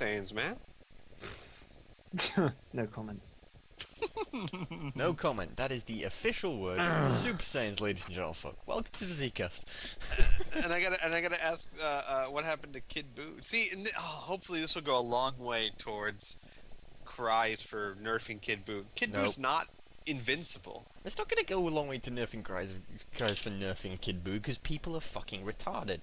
Saiyans, man. No comment. No comment. That is the official word from the Super Saiyans, ladies and gentlemen. Welcome to the Zcast. And I gotta ask, what happened to Kid Buu? See, hopefully this will go a long way towards cries for nerfing Kid Buu. Kid Nope. Buu's not invincible. It's not going to go a long way to nerfing cries for nerfing Kid Buu because people are fucking retarded.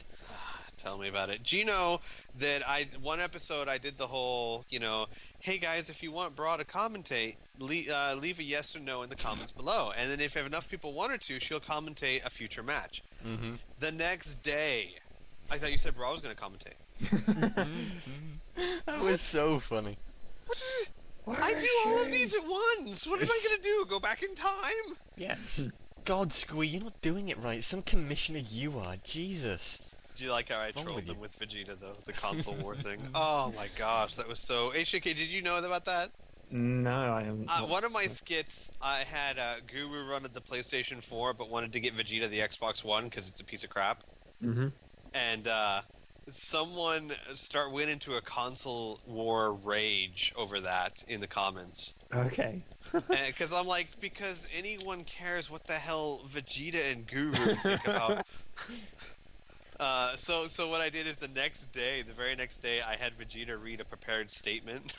Tell me about it. Do you know that one episode I did the whole, hey guys, if you want Bra to commentate, leave a yes or no in the comments below. And then if enough people want her to, she'll commentate a future match. Mm-hmm. The next day, I thought you said Bra was going to commentate. That was so funny. I do all of these at once. What am I going to do? Go back in time? Yes. God, Squee, you're not doing it right. Some commissioner you are. Jesus. Do you like how I wrong trolled with them you? with Vegeta, though? The console war thing. Oh my gosh, that was so... HJK, did you know about that? No, I haven't. One of my skits, I had Guru run at the PlayStation 4, but wanted to get Vegeta the Xbox One because it's a piece of crap. Mm-hmm. And someone went into a console war rage over that in the comments. Okay. Because I'm like, because anyone cares what the hell Vegeta and Guru think about. So what I did is the very next day, I had Vegeta read a prepared statement,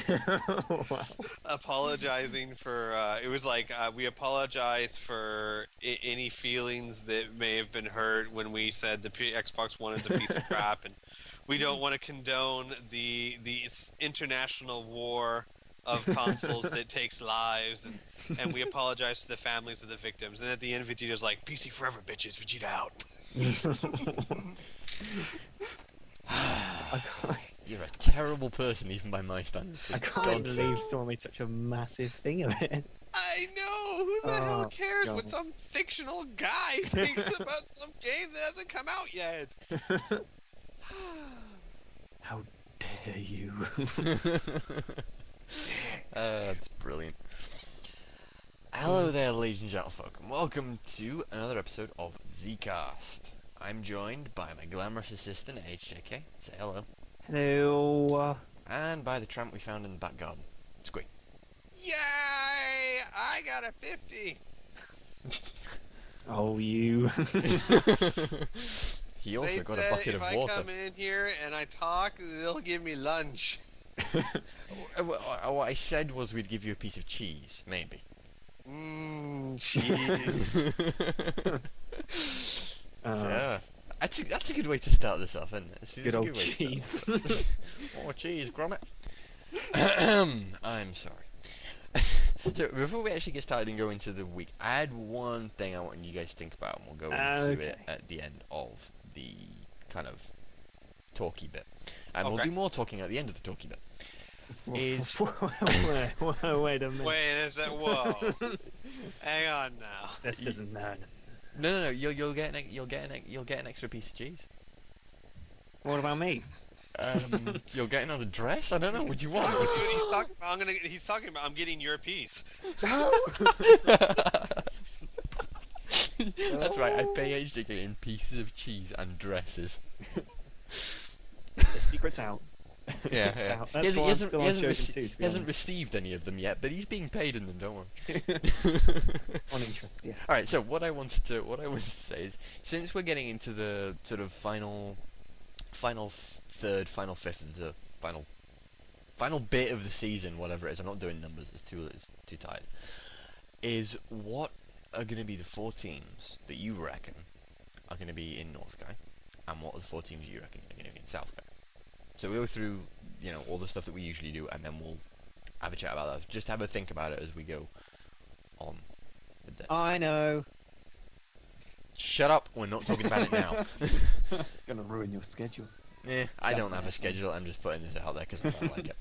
Wow. apologizing for. It was like we apologize for any feelings that may have been hurt when we said the Xbox One is a piece of crap, and we don't want to condone the international war of consoles that takes lives, and we apologize to the families of the victims. And at the end, Vegeta's like, "PC forever, bitches. Vegeta out." I can't, You're a terrible person, even by my standards. I can't believe someone made such a massive thing of it. I know! Who the hell Oh, cares what God. some fictional guy thinks about some game that hasn't come out yet? How dare you? That's brilliant. Hello there, ladies and gentlemen, and welcome to another episode of Zcast. I'm joined by my glamorous assistant, HJK. Say hello. Hello. And by the tramp we found in the back garden, Squee. Yay! I got a 50! Oh, you. He also They got a said bucket if of I water. come in here and I talk, they'll give me lunch. What I said was we'd give you a piece of cheese, maybe. Cheese. Yeah. That's a good way to start this off, isn't it? It's Good a old way to start cheese. this. Oh, cheese, grommet. I'm sorry. So, before we actually get started and go into the week, I had one thing I want you guys to think about, and we'll go into Okay. it at the end of the kind of talky bit. And we'll Okay. do more talking at the end of the talky bit. Is- wait a minute. Wait, is that... Whoa. Hang on now. This isn't that. No. You'll get an extra piece of cheese. What about me? You'll get another dress. I don't know. What do you want? Dude, he's talking about I'm getting your piece. That's right. I pay HJK in pieces of cheese and dresses. The secret's out. Yeah, It's yeah. out. That's why I'm still on Shogun 2, to he be hasn't honest. received any of them yet, but he's being paid in them. Don't worry. On interest, yeah. All right. So what I wanted to say is, since we're getting into the sort of final third, final fifth of the final bit of the season, whatever it is. I'm not doing numbers. It's too tired. Is what are going to be the 4 teams that you reckon are going to be in North Guy, and what are the 4 teams you reckon are going to be in South Guy? So we'll go through, all the stuff that we usually do, and then we'll have a chat about that. Just have a think about it as we go on with this. I know. Shut up, we're not talking about it now. Gonna ruin your schedule. I don't have a schedule, I'm just putting this out there because I don't like it.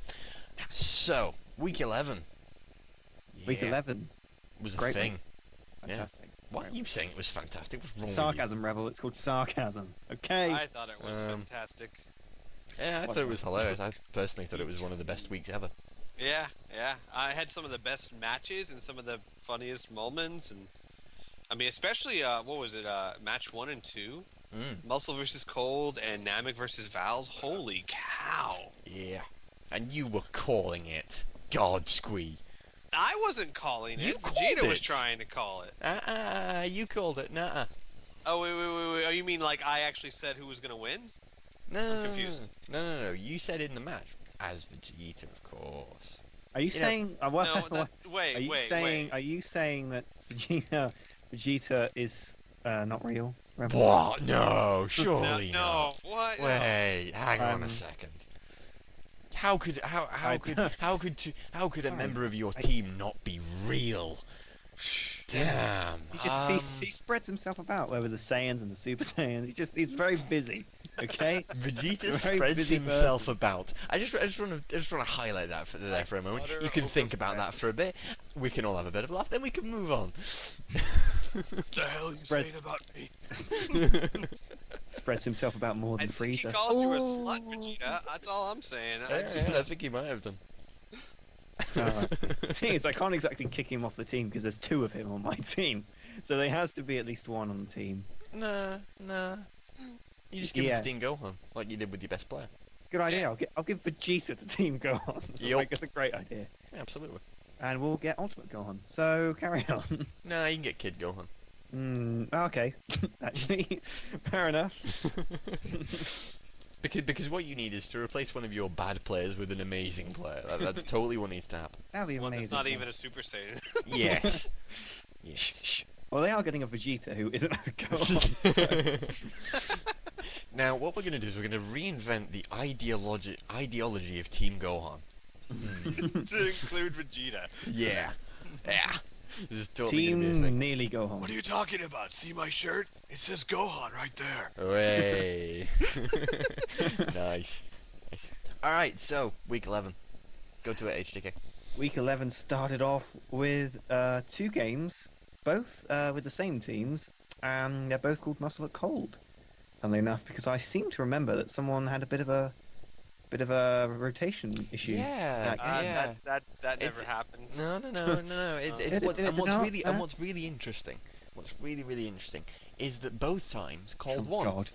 So, week 11. Week Yeah, 11. was a Great thing. week. Fantastic. Why are you saying it was fantastic? What's wrong with Sarcasm Rebel, it's called sarcasm. Okay. I thought it was fantastic. you? Yeah, I thought it was hilarious. I personally thought it was one of the best weeks ever. Yeah. I had some of the best matches and some of the funniest moments, and I mean, especially what was it? Match 1 and 2, Mm. Muscle versus Cold and Namek versus Val's. Holy cow! Yeah. And you were calling it. God, Squee. I wasn't calling You it. called Vegeta was it. trying to call it. You called it. Nuh-uh. Oh, wait. Oh, you mean like I actually said who was going to win? No, confused. No. You said in the match as Vegeta, of course. Are you saying? What, No, that's... Wait, are you wait, saying? wait. Are you saying that Vegeta is not real? Rebel? What? No, surely No, not. what? No. Wait, hang on a Um, second. How could a Sorry. member of your team not be real? Damn. He spreads himself about over the Saiyans and the Super Saiyans. He's very busy. Okay. Vegeta A very spreads busy himself person. about. I just want to highlight that there for a moment. Butter You can over think about that bread. for a bit. We can all have a bit of a laugh, then we can move on. The hell you Spreads- saying about me? Spreads himself about more I than think he Frieza. called you a slut, Vegeta. That's all I'm saying. I just- I think he might have done. The thing is, I can't exactly kick him off the team because there's two of him on my team, so there has to be at least one on the team. Nah. You just give Yeah. him Team Gohan, like you did with your best player. Good idea. I'll give Vegeta to Team Gohan. So Yup. like, that's a great idea, Yeah, absolutely. and we'll get Ultimate Gohan. So carry on. Nah, you can get Kid Gohan. Okay. Actually, fair enough. Because what you need is to replace one of your bad players with an amazing player. That's totally what needs to happen. That'd be One amazing. that's not even a Super Saiyan. Yes. yes. Shh. Well, they are getting a Vegeta who isn't a Gohan. So. Now, what we're going to do is we're going to reinvent the ideology of Team Gohan. To include Vegeta. Yeah. Yeah. This is totally going to be a Team thing. nearly Gohan. What are you talking about? See my shirt? It says Gohan right there. Way. Nice. Alright, so, week 11. Go to it, HDK. Week 11 started off with two games, both with the same teams, and they're both called Muscle at Cold. Funnily enough, because I seem to remember that someone had a bit of a rotation issue. Yeah. That game. That never It's- happened. No. Did it not? And what's really interesting, what's really interesting, is that both times Oh, Cold won. God.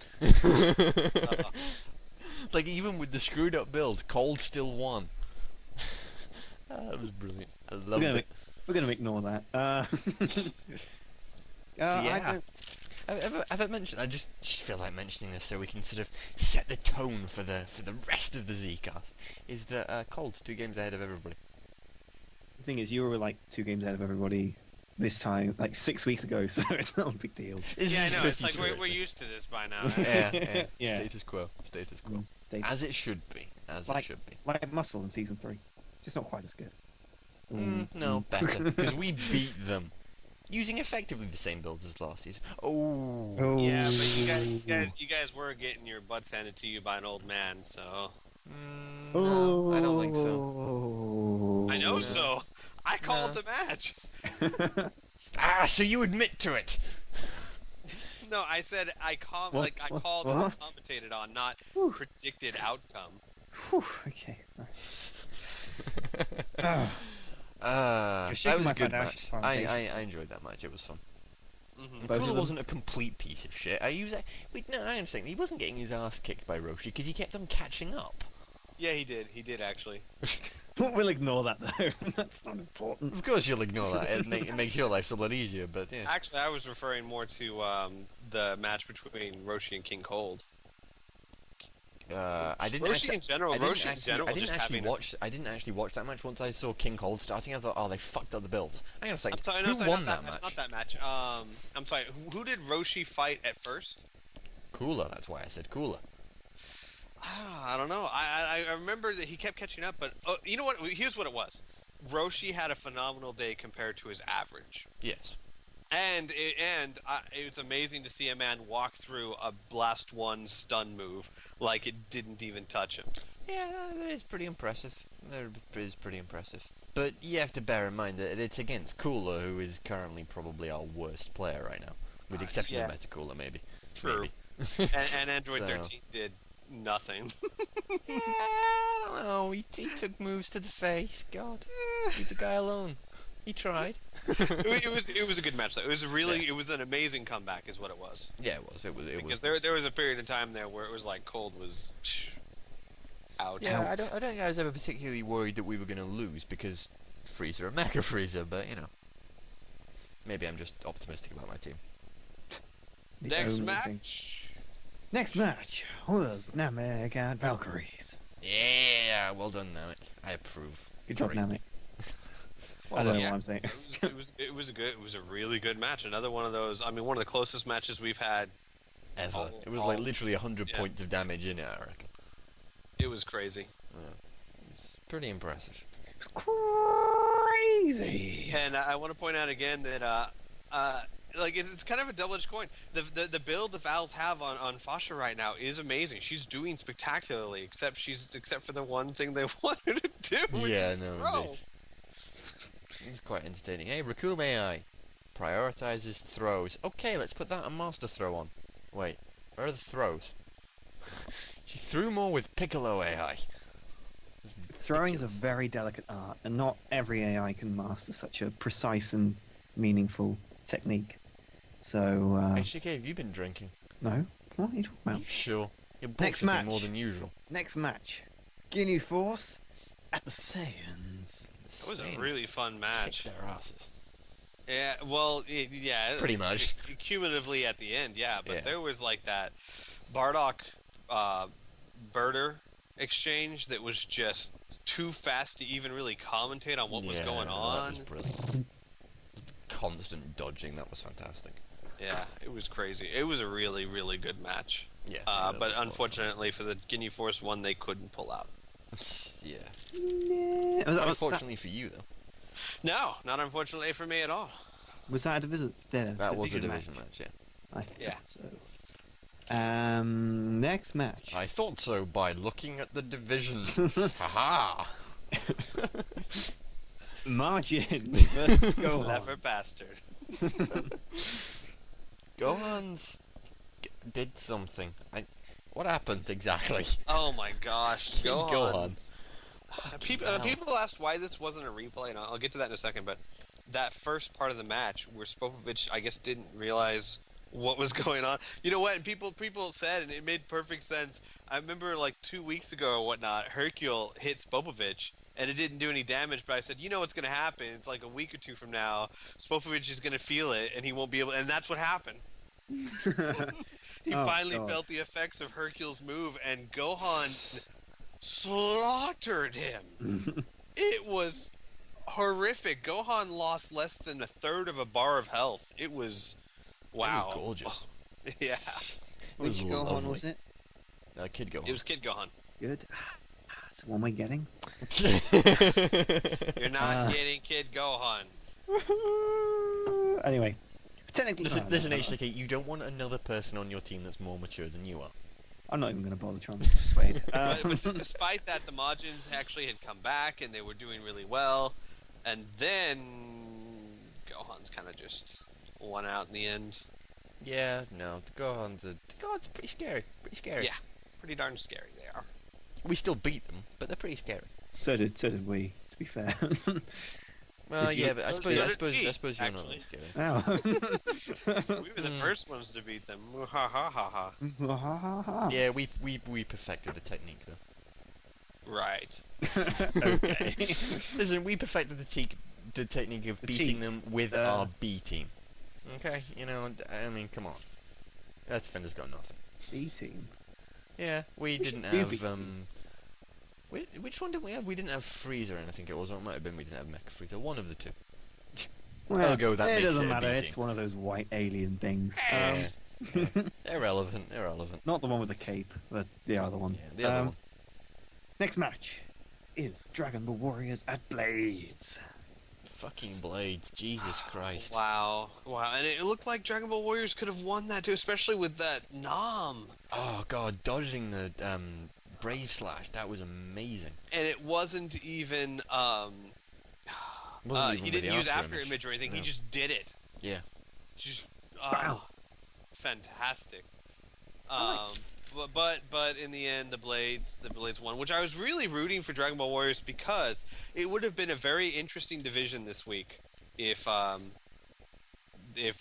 Like even with the screwed up build, Cold still won. That was brilliant. I loved it. We're going to ignore that. Yeah. Have I mentioned? I just feel like mentioning this so we can sort of set the tone for the rest of the Zcast. Is that Cold's 2 games ahead of everybody? The thing is, you were like 2 games ahead of everybody this time, like 6 weeks ago, so it's not a big deal. This Yeah, I is know. It's pretty like true. we're used to this by now. Yeah. Yeah. Status quo. States. As it should be. As it Like- should be. Like Muscle in Season 3. Just not quite as good. No, better because we beat them using effectively the same builds as last season. Oh. Yeah, but you guys were getting your butts handed to you by an old man, so No, I don't think so. so. I know No. so. I called No. the match. So you admit to it? No, I said I called What? as What? I commentated on, not Whew. predicted outcome. Whew, okay. Ah, You're shaking That was my a good foundation- match. I foundations. enjoyed that match. It was fun. Hmm And Both of Cooler them? wasn't a complete piece of shit. No, I understand. He wasn't getting his ass kicked by Roshi because he kept on catching up. Yeah, he did. He did actually. we'll ignore that though. That's not important. Of course, you'll ignore that. It makes your life a lot easier. But yeah. Actually, I was referring more to the match between Roshi and King Cold. I didn't Roshi actually, in general. I didn't Roshi in actually- general. I didn't just actually having. watch. I didn't actually watch that match. Once I saw King Cold starting, I thought, oh, they fucked up the build. Hang on a second. I'm sorry, Who no, sorry, won not that match? Not that match. I'm sorry. Who did Roshi fight at first? Cooler. That's why I said Cooler. I don't know. I remember that he kept catching up, but you know what? Here's what it was. Roshi had a phenomenal day compared to his average. Yes. And it's amazing to see a man walk through a Blast 1 stun move like it didn't even touch him. Yeah, that is pretty impressive. That is pretty impressive. But you have to bear in mind that it's against Cooler, who is currently probably our worst player right now, with the exception yeah. of Metacooler, maybe. True. Maybe. And Android So- 13 did nothing. Yeah, I don't know. He took moves to the face. God, leave the guy alone. He tried. it was a good match though. It was Yeah. it was an amazing comeback, is what it was. Yeah, it was. It was. Because there was a period of time there where it was like Cold was. Ouch. Yeah, I Ouch. don't think I was ever particularly worried that we were going to lose because Freezer and Mecha Freezer, but you know, maybe I'm just optimistic about my team. The Next only thing- match. Next match was Namek and Valkyries. Yeah, well done, Namek. I approve. Good job, Great. Namek. Well I don't done. know Yeah. what I'm saying. It was a really good match. Another one of those. I mean, one of the closest matches we've had. Ever. It was like literally 100 yeah. points of damage in it, I reckon. It was crazy. It's pretty impressive. It was crazy. And I want to point out again that like it's kind of a double-edged coin. The build the Valves have on Fasha right now is amazing. She's doing spectacularly, except for the one thing they wanted to do. Which Yeah, is no, throw. indeed. It's quite entertaining. Hey, Raccoon AI prioritizes throws. Okay, let's put that on Master Throw on. Wait, where are the throws? She threw more with Piccolo AI. Throwing is a very delicate art, and not every AI can master such a precise and meaningful technique. So, Hey, Shiki, have you been drinking? no. What are you talking Are about? you sure? You're Next bullshitting match. more than usual. Next match. Ginyu Force at the Saiyans. It was a Saiyans really fun match. kicked their asses. Yeah, well, yeah, Pretty much. Cumulatively at the end, yeah. But Yeah. there was like that Bardock Birder exchange that was just too fast to even really commentate on what was Yeah, going that on. was brilliant. Constant dodging, that was fantastic. Yeah, it was crazy. It was a really, really good match. Yeah. But unfortunately for the Ginyu Force one, they couldn't pull out. Yeah. Yeah. Unfortunately for you, though. No, not unfortunately for me at all. Was that a division? That was a division match, yeah. I thought Yeah. so. Next match. I thought so by looking at the division. Haha! Margin versus Gohan. Clever bastard. Gohan's did something. What happened exactly? Oh my gosh, Gohan. Gohan. People asked why this wasn't a replay, and I'll get to that in a second. But that first part of the match, where Spopovich, I guess, didn't realize what was going on. You know what? And people said, and it made perfect sense. I remember like 2 weeks ago or whatnot, Hercule hit Spopovich, and it didn't do any damage. But I said, you know what's going to happen? It's like a week or two from now, Spopovich is going to feel it, and he won't be able. And that's what happened. He Oh, finally God. felt the effects of Hercule's move, and Gohan slaughtered him. It was horrific. Gohan lost less than a third of a bar of health. It was wow. It was gorgeous. Yeah, It was Which Gohan lovely. was it? Kid Gohan. it was Kid Gohan. Good. That's the one we're getting. You're not getting Kid Gohan. Anyway, technically, Listen, HTK, you don't want another person on your team that's more mature than you are. I'm not even going to bother trying to persuade. But despite that, the Majins actually had come back, and they were doing really well. And then Gohan's kind of just won out in the end. Yeah, no, the Gohan's pretty scary. Pretty scary. Yeah, pretty darn scary they are. We still beat them, but they're pretty scary. so did we. To be fair. Well, Did you- yeah, but I So suppose did I we, suppose you're not actually. that scary. Ow. We were the first ones to beat them. Ha ha ha ha. Yeah, we perfected the technique though. Right. Okay. Listen, we perfected the technique of The beating team. them with our B team. Okay, you know, I mean, come on. That defender's got nothing. B team. Yeah, we We didn't should do have B teams. Which one did we have? We didn't have Freezer, and I think it was. Or it might have been we didn't have Mecha Freezer. One of the two. Well, go, that it makes doesn't it a matter. B It's team. one of those white alien things. Yeah. Irrelevant. Not the one with the cape, but the other one. Yeah, the other one. Next match is Dragon Ball Warriors at Blades. Fucking Blades, Jesus Christ. Wow. And it looked like Dragon Ball Warriors could have won that too, especially with that Nam. Oh god, dodging the Brave Slash, that was amazing. And it wasn't even Wasn't even he with didn't the use after image or anything. No. He just did it. Yeah. Just Wow. fantastic. But in the end, the Blades won, which I was really rooting for Dragon Ball Warriors because it would have been a very interesting division this week if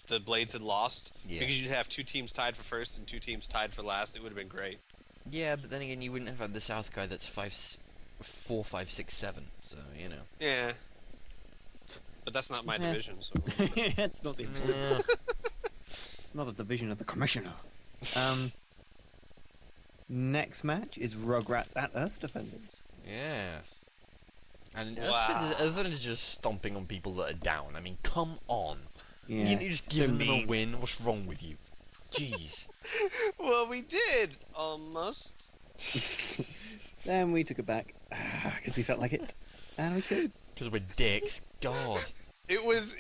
the Blades had lost, Yeah. because you'd have two teams tied for first and two teams tied for last. It would have been great. Yeah, but then again, you wouldn't have had the South guy that's 4, 5, 6, 7. So you know. Yeah. But that's not my Yeah. division, so. It's not the Yeah. It's not a division of the commissioner. Next match is Rugrats at Earth Defenders. Yeah. And Wow. other than just stomping on people that are down, I mean, come on. Yeah. You just so giving them a mean. win. What's wrong with you? Jeez. Well, we did almost. Then we took it back because we felt like it, and we could. Because we're dicks. God. It was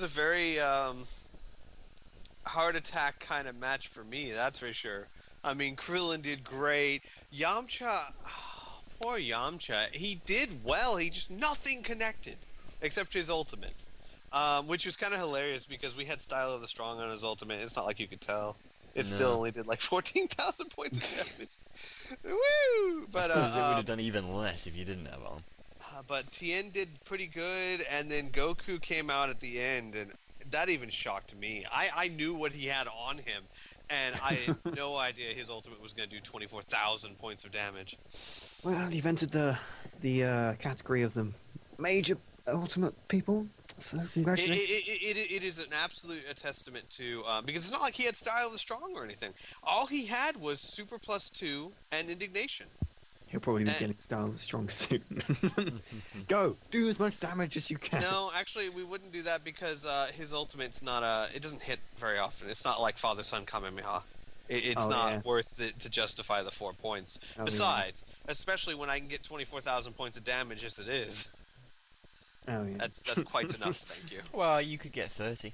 a very heart attack kind of match for me. That's for sure. I mean, Krillin did great. Yamcha, poor Yamcha. He did well. He just nothing connected except his ultimate, which was kind of hilarious because we had Style of the Strong on his ultimate. It's not like you could tell. It still only did like 14,000 points of damage. Woo! But I suppose it would have done even less if you didn't have on. But Tien did pretty good, and then Goku came out at the end, and that even shocked me. I knew what he had on him, and I had no idea his ultimate was going to do 24,000 points of damage. Well, you've entered the category of the major ultimate people, so congratulations. It is an absolute a testament to because it's not like he had Style of the Strong or anything. All he had was Super +2 and Indignation. He'll probably be getting Style of the Strong soon. Go, do as much damage as you can. No, actually, we wouldn't do that because his ultimate's not it doesn't hit very often. It's not like Father Son Kamehameha. It's not worth it to justify the 4 points. Oh, Besides, especially when I can get 24,000 points of damage as it is. Oh yeah. That's quite enough, thank you. Well, you could get 30.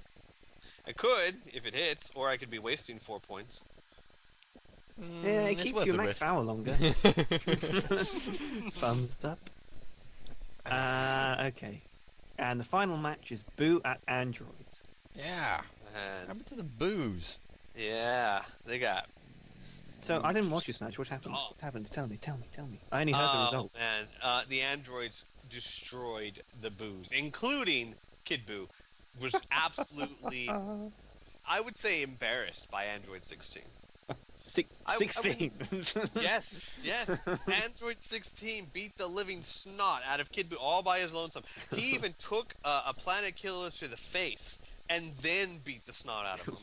I could, if it hits, or I could be wasting 4 points. Yeah, it It's keeps worth your the max risk. power longer. Thumbs up. Okay. And the final match is Boo at Androids. Yeah. What And happened to the booze? yeah, they got. So I didn't watch this match. What happened? Oh. What happened? Tell me. I only heard the result. Man, the androids destroyed the Boos, including Kid Boo, was absolutely, I would say, embarrassed by Android 16. I 16. Yes, Android 16 beat the living snot out of Kid Boo all by his lonesome. He even took a planet killer to the face and then beat the snot out of him.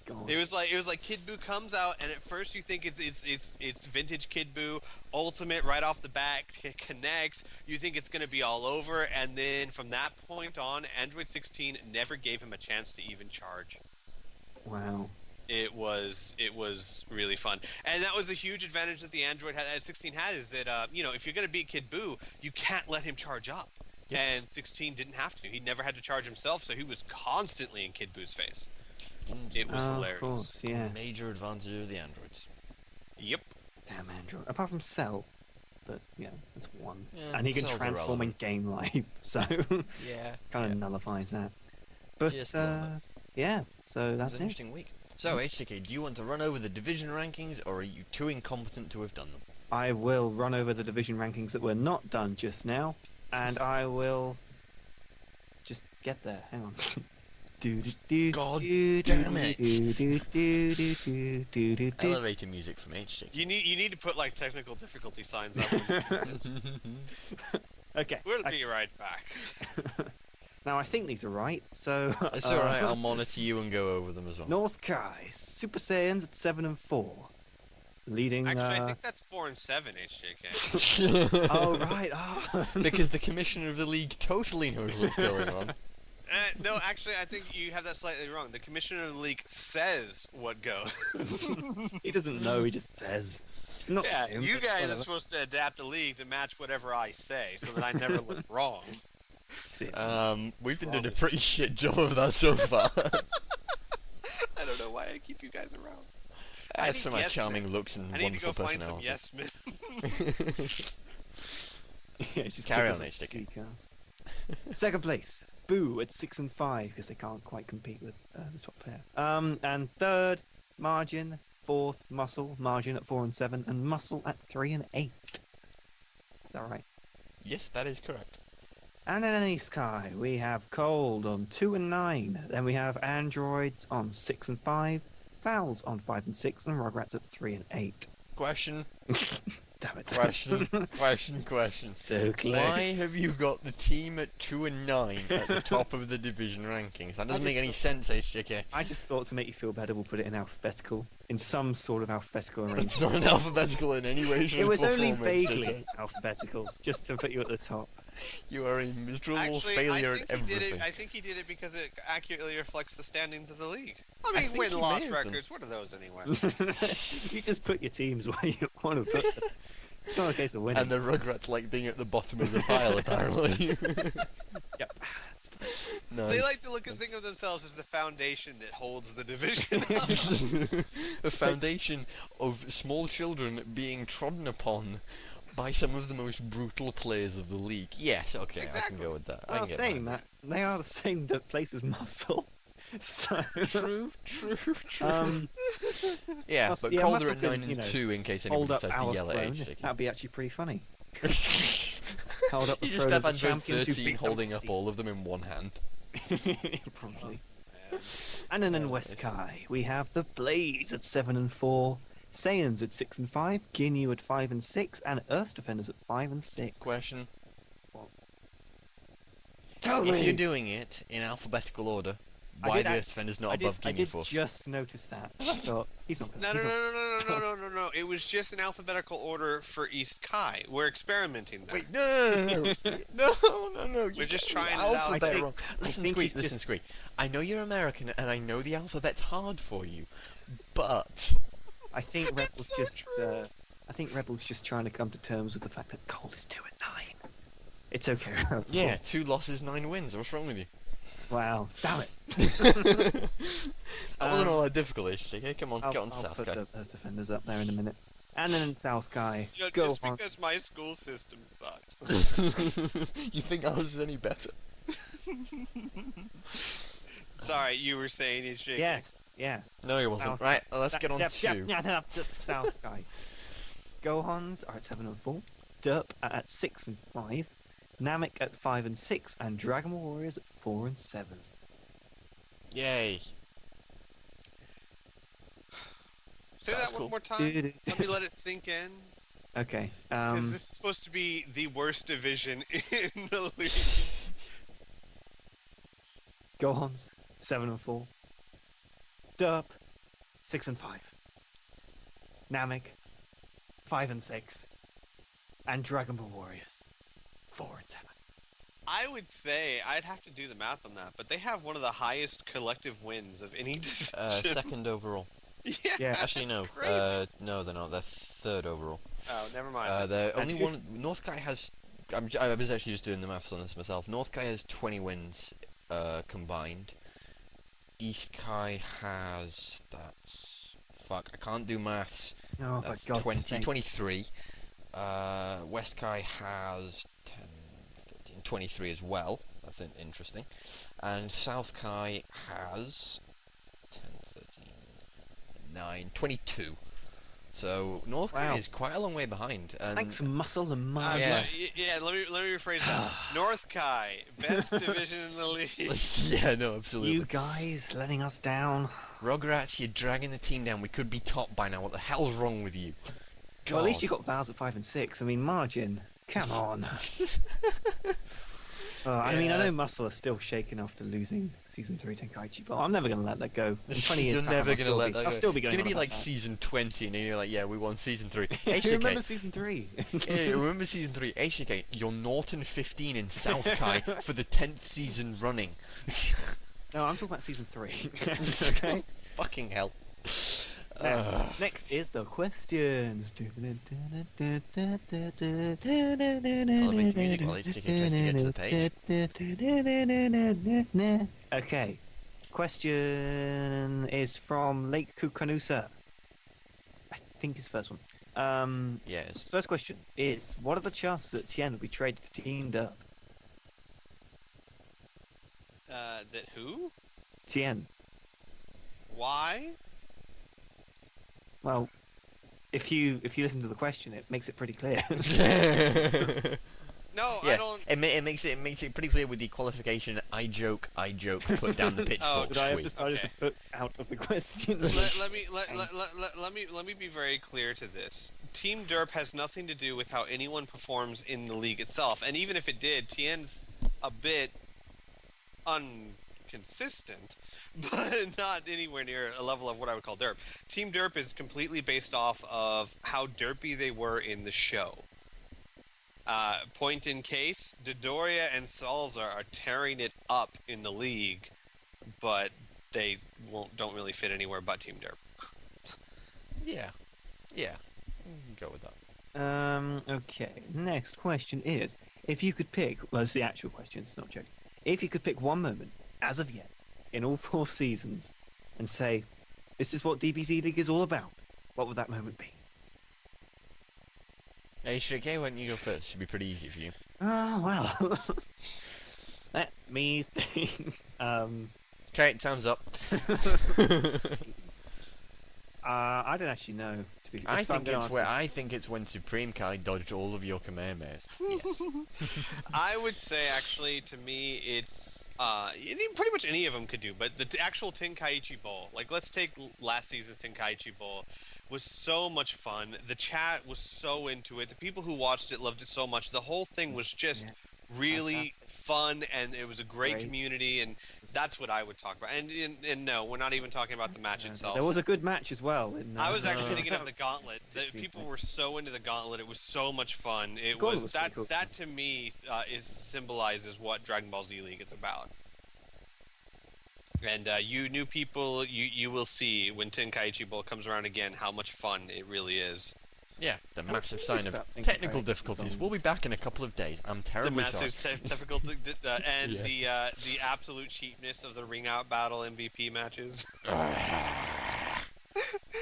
God. It was like Kid Boo comes out, and at first you think it's vintage Kid Boo, ultimate right off the bat, it connects. You think it's going to be all over, and then from that point on, Android 16 never gave him a chance to even charge. Wow. It was really fun, and that was a huge advantage that the Android 16 had, is that if you're going to beat Kid Boo, you can't let him charge up. Yep. And 16 didn't have to. He never had to charge himself, so he was constantly in Kid Boo's face. It was hilarious. Of course, yeah. Major advantage of the androids. Yep. Damn Android. Apart from Cell, but yeah, that's one. Yeah, and he can Cell's transform in irrelevant. game life, so Yeah. kind of nullifies that. But Just a little bit. yeah, so It was that's an it. interesting week. So, HTK, do you want to run over the division rankings, or are you too incompetent to have done them? I will run over the division rankings that were not done just now, and I will just get there. Hang on. God damn it. it. Elevator music from HTK. You need to put like technical difficulty signs up. When you do this. Okay. We'll be right back. Now I think these are right. So It's alright, I'll monitor you and go over them as well. North Kai, Super Saiyans at 7 and 4, leading. Actually, I think that's 4 and 7, HJK. Oh right. Oh. Because the commissioner of the league totally knows what's going on. No, actually, I think you have that slightly wrong. The commissioner of the league says what goes. He doesn't know. He just says. It's not Yeah, him, you but guys are whatever. supposed to adapt the league to match whatever I say, so that I never look wrong. Sit. We've been doing a pretty shit job of that so far. I don't know why I keep you guys around. As for need my yes charming men. looks and I need to go wonderful find some personality. yes men. Yeah, just Carry kick us on, off the HDK. Seacast. Second place, Boo at 6 and 5 because they can't quite compete with the top pair. And third, Margin. Fourth, Muscle. Margin at 4 and 7, and Muscle at 3 and 8. Is that right? Yes, that is correct. And in Any Sky, we have Cold on 2 and 9. Then we have Androids on 6 and 5, Vals on 5 and 6, and Rugrats at 3 and 8. Question. Damn it. Question. So close. Why have you got the team at 2 and 9 at the top of the division rankings? That doesn't make any sense, HJK. I just thought to make you feel better, we'll put it in alphabetical, in some sort of alphabetical It's arrangement. not alphabetical in any way, shape, It was or only form, vaguely alphabetical, just to put you at the top. You are a miserable Actually, failure I at think he everything. did it. I think he did it because it accurately reflects the standings of the league. I I mean, think he win-loss may have done. records. What are those anyway? You just put your teams where you want to put them. It's not a case of winning. And the Rugrats like being at the bottom of the pile, apparently. Yep. That's the best. Nice. They like to look and think of themselves as the foundation that holds the division up. A foundation of small children being trodden upon by some of the most brutal players of the league. Yes, okay, I can Exactly. go with that. I was can get saying behind that they are the same place as Muscle. So, True. Yeah, Mus- but yeah, Calder Muscle at can, 9 you and know, 2 in case hold anybody up decides to our yell at throne. HJK. That'd be actually pretty funny. Hold up the You throne just of have the Android champions who 13 beat them holding this up all of them in one hand. season. Probably. Man. And then in West Kai, we have the Blades at 7 and 4, Saiyans at 6 and 5, Ginyu at 5 and 6, and Earth Defenders at 5 and 6. Question. Tell If me! you're doing it in alphabetical order, I why did the ac- Earth Defenders not I did, above I Guinea did Force? just notice that. I thought, he's not No, he's no, not- no, no, no, no, no, no, no. It was just an alphabetical order for East Kai. We're experimenting there. Wait, no. You We're just get trying the it out. alphabet I think- wrong. I Listen, think Squeak, he's listen, just- Squeak. I know you're American, and I know the alphabet's hard for you, but I think Rebel's so just. true. I think Rebel's just trying to come to terms with the fact that Cold is 2 and 9. It's okay. yeah, 2 losses, 9 wins. What's wrong with you? Wow. Damn it. That wasn't Um, all that difficult, HJK. Come on, I'll, get on I'll South put guy. the Earth Defenders up there in a minute. And then in South Kai, You know, go just on. because my school system sucks. You think ours is any better? Sorry, you were saying it's shaky. Yes. Yeah. No, he wasn't. South Right, Kai. let's get on to. South Kai. Gohans are at 7 and 4. Derp are at 6 and 5. Namek at 5 and 6, and Dragon Ball Warriors at 4 and 7. Yay. Say That's that cool. one more time. Let me let it sink in. Okay. Because this is supposed to be the worst division in the league. Gohans 7 and 4. Derp 6 and 5. Namek 5 and 6, and Dragon Ball Warriors 4 and 7. I would say I'd have to do the math on that, but they have one of the highest collective wins of any division. Second overall. Yeah. Actually, no. Crazy. No, they're not. They're third overall. Oh, never mind. The And only who- one. North Kai has. I was actually just doing the maths on this myself. North Kai has 20 wins combined. East Kai has. That's. Fuck, I can't do maths. Oh, for That's God's 20, sake. 23. West Kai has 10, 13, 23 as well. That's interesting. And South Kai has 10, 13, 9, 22. So North Kai Wow. is quite a long way behind. And Thanks, Muscle and Marge. Yeah. Yeah, let me rephrase that. North Kai, best division in the league. yeah, no, absolutely. You guys letting us down. Rugrats, you're dragging the team down. We could be top by now. What the hell's wrong with you? Well, at least God. you got Vals at 5 and 6. I mean, margin. Come on. I mean, I Yeah. know Muscle is still shaken after losing Season 3 Tenkaichi, but I'm never going to let that go. In 20 years' You're time, never I'll gonna still let be, that I'll go. still be It's going gonna be on like about that. season 20, and then you're like, yeah, we won season 3. You HJK, remember Season 3? yeah, remember season 3? HJK, you're Norton 15 in South Kai for the 10th season running. No, I'm talking about Season 3. Okay? Fucking hell. Now, next is the questions. Elevator music while HJK tries to get to the page. Okay. Question is from Lake Kukanusa. I think it's the first one. Yes. First question is, what are the chances that Tien will be traded to Teamed Up? That who? Tien. Why? Well, if you listen to the question, it makes it pretty clear. No, Yeah, I don't. it makes it pretty clear with the qualification. I joke, put down the pitchfork But I have squeak. decided Okay. to put out of the question. Let me be very clear to this. Team Derp has nothing to do with how anyone performs in the league itself, and even if it did, TN's a bit inconsistent, but not anywhere near a level of what I would call Derp. Team Derp is completely based off of how derpy they were in the show. Point in case, Dodoria and Salzar are tearing it up in the league, but they don't really fit anywhere but Team Derp. Yeah, go with that. Okay. Next question is, if you could pick, well, it's the actual question, it's not a joke. If you could pick one moment, as of yet, in all 4 seasons, and say, this is what DBZ League is all about, what would that moment be? Hey, Shirike, why don't you go first? Should be pretty easy for you. Oh, well. Let me think. Okay, time's up. I don't actually know. I think it's when Supreme Kai dodged all of your Kamehamehas. I would say, actually, to me, it's pretty much any of them could do, but the actual Tenkaichi Bowl, like let's take last season's Tenkaichi Bowl, was so much fun. The chat was so into it. The people who watched it loved it so much. The whole thing was just really fantastic. Fun, and it was a great community, and that's what I would talk about. And no, we're not even talking about the match itself. There was a good match as well. I was actually thinking of the Gauntlet. People were so into the Gauntlet. It was so much fun. Was that cool. that to me symbolizes what Dragon Ball Z League is about. And you new people, you will see when Tenkaichi Bowl comes around again how much fun it really is. Yeah, the I'm massive curious sign of about Tenkaichi technical Bowl. difficulties. We'll be back in a couple of days. I'm The terribly sorry. massive difficulty and Yeah. the absolute cheapness of the ring out battle MVP matches.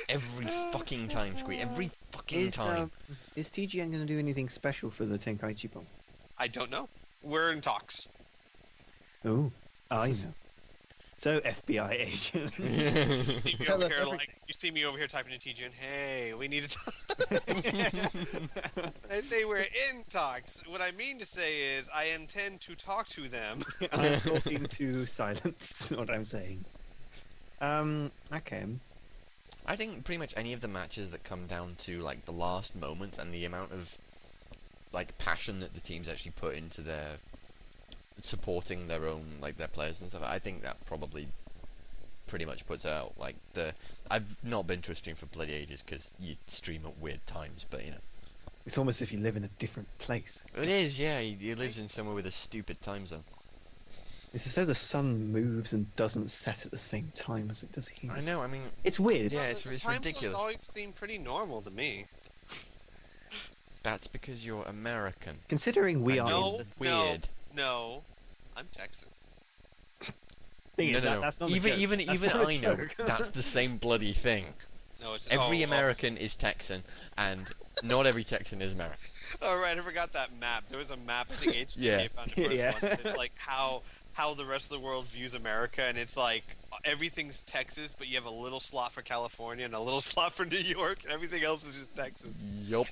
Every fucking time, Squeak. Every fucking time. Is TGN going to do anything special for the Tenkaichi Bowl? I don't know. We're in talks. Oh, I know. So, FBI agent. You see me Tell over us here, everything. you see me over here typing to TGN. Hey, we need to talk. I say we're in talks. What I mean to say is I intend to talk to them. I'm talking to silence, what I'm saying. Okay. I think pretty much any of the matches that come down to like the last moments and the amount of like passion that the teams actually put into their supporting their own like their players and stuff, I think that probably pretty much puts out like the. I've not been to a stream for bloody ages because you stream at weird times, but you know. It's almost as if you live in a different place. It is, yeah. He lives in somewhere with a stupid time zone. It's as though the sun moves and doesn't set at the same time as it does here. I know. I mean, It's weird. Yeah, The it's time zones ridiculous. always seem pretty normal to me. that's because you're American. Considering we I are know. in the Weird. No, I'm Texan. thing is, No. that's not Even a joke. even That's even not a I know joke. that's the same bloody thing. No, it's Every American is Texan, and not every Texan is American. Oh right, I forgot that map. There was a map I think HGK Yeah. found it first Yeah. once. It's like how the rest of the world views America, and it's like everything's Texas, but you have a little slot for California and a little slot for New York. And everything else is just Texas. Yup.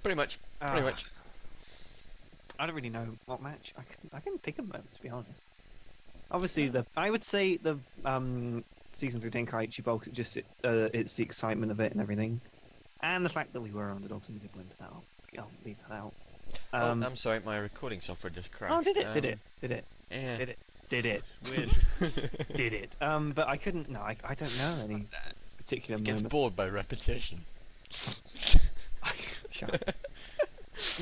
Pretty much. Pretty much. I don't really know what match. I can pick a moment, to be honest. Obviously, I would say the season 3 Tenkaichi Bowl, 'cause it's the excitement of it and everything, and the fact that we were underdogs and we did win. But I'll leave that out. I'm sorry, my recording software just crashed. Oh, did it? Did it? Yeah. Did it? Did it? Weird. Did it? But I couldn't. No, I don't know any particular Gets moment. bored by repetition. Shut up.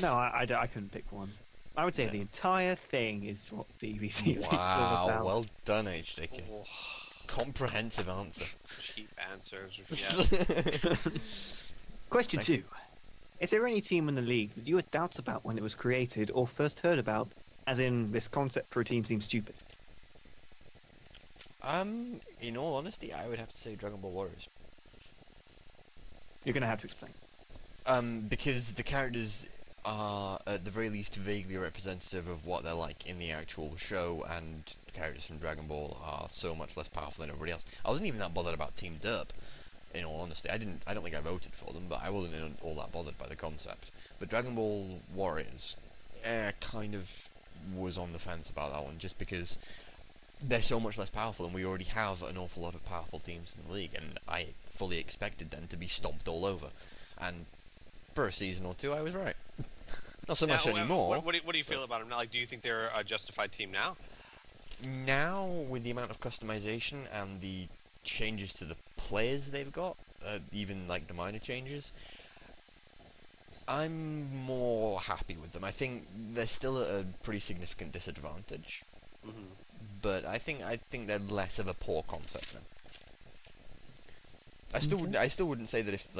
No, I couldn't pick one. I would say the entire thing is what DBC League's all Wow, about. well done, HDK. Oh, Comprehensive answer. cheap answers. Yeah. Question Thank 2. Is there any team in the league that you had doubts about when it was created or first heard about, as in this concept for a team seems stupid? In all honesty, I would have to say Dragon Ball Warriors. You're going to have to explain. Because the characters are, at the very least, vaguely representative of what they're like in the actual show, and the characters from Dragon Ball are so much less powerful than everybody else. I wasn't even that bothered about Team Derp, in all honesty. I don't think I voted for them, but I wasn't all that bothered by the concept. But Dragon Ball Warriors, kind of was on the fence about that one, just because they're so much less powerful, and we already have an awful lot of powerful teams in the league, and I fully expected them to be stomped all over. And for a season or two, I was right. Not so much anymore. What do you feel about them now? Like, do you think they're a justified team now? Now, with the amount of customization and the changes to the players they've got, even like the minor changes, I'm more happy with them. I think they're still at a pretty significant disadvantage, but I think they're less of a poor concept now. I still wouldn't say that if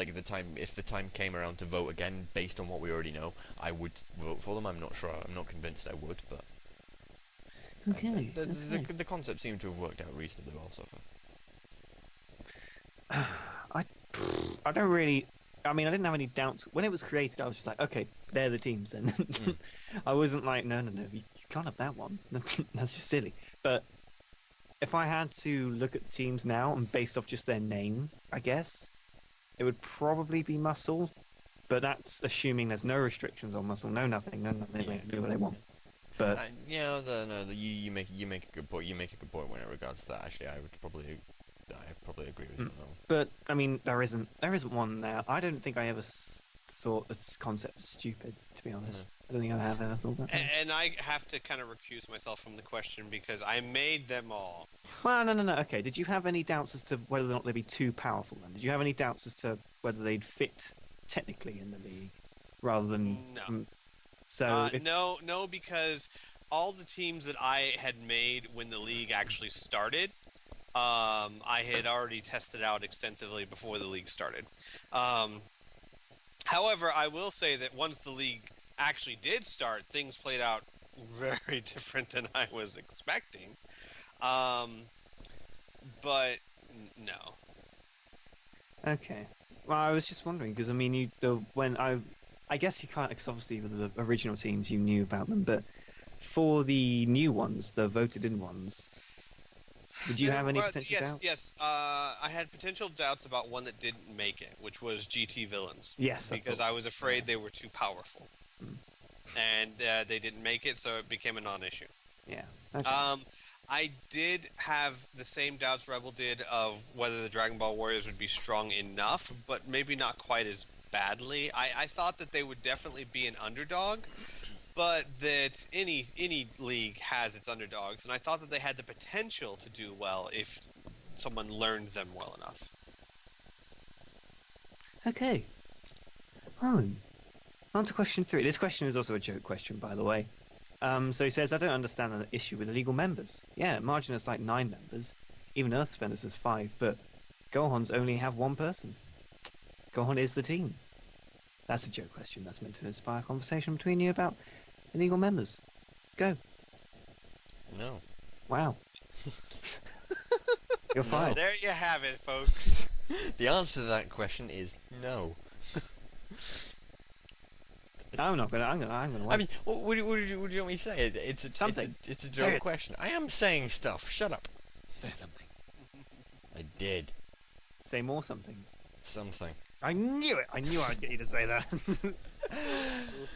the time came around to vote again based on what we already know, I would vote for them. I'm not sure. I'm not convinced I would, but the concept seemed to have worked out reasonably well so far. I don't really. I mean, I didn't have any doubts when it was created. I was just like, okay, they're the teams then. I wasn't like, no, you can't have that one. That's just silly. But if I had to look at the teams now and based off just their name, I guess it would probably be Muscle. But that's assuming there's no restrictions on Muscle, nothing. They can do what they want. But you make a good point. You make a good point when it regards to that. Actually, I probably agree with you. But I mean, there isn't one now. I don't think I ever thought this concept was stupid. To be honest, I don't think I have ever thought that. And I have to kind of recuse myself from the question because I made them all. Well, no. Okay, did you have any doubts as to whether or not they'd be too powerful? Then did you have any doubts as to whether they'd fit technically in the league, rather than no? No, because all the teams that I had made when the league actually started, I had already tested out extensively before the league started. However, I will say that once the league actually did start, things played out very different than I was expecting. But no. Okay. Well, I was just wondering because I mean, I guess you can't, because obviously with the original teams you knew about them, but for the new ones, the voted-in ones, did you have any potential doubts? Yes. I had potential doubts about one that didn't make it, which was GT Villains. Yes, because I was afraid they were too powerful, and they didn't make it, so it became a non-issue. Yeah. Okay. I did have the same doubts Rebel did of whether the Dragon Ball Warriors would be strong enough, but maybe not quite as badly. I thought that they would definitely be an underdog, but that any league has its underdogs, and I thought that they had the potential to do well if someone learned them well enough. Okay. Well, on to question 3. This question is also a joke question, by the way. So he says, I don't understand the issue with illegal members. Yeah, Margin has like 9 members. Even Earth Defenders has 5, but Gohans only have 1 person. Gohan is the team. That's a joke question. That's meant to inspire conversation between you about illegal members. Go. No. Wow. You're fired. There you have it, folks. The answer to that question is no. I'm not gonna. I'm gonna. Wait. I mean, what do you want me to say? It's a joke question. I am saying stuff. Shut up. Say something. I did. Say more somethings. Something. I knew it. I knew I'd get you to say that.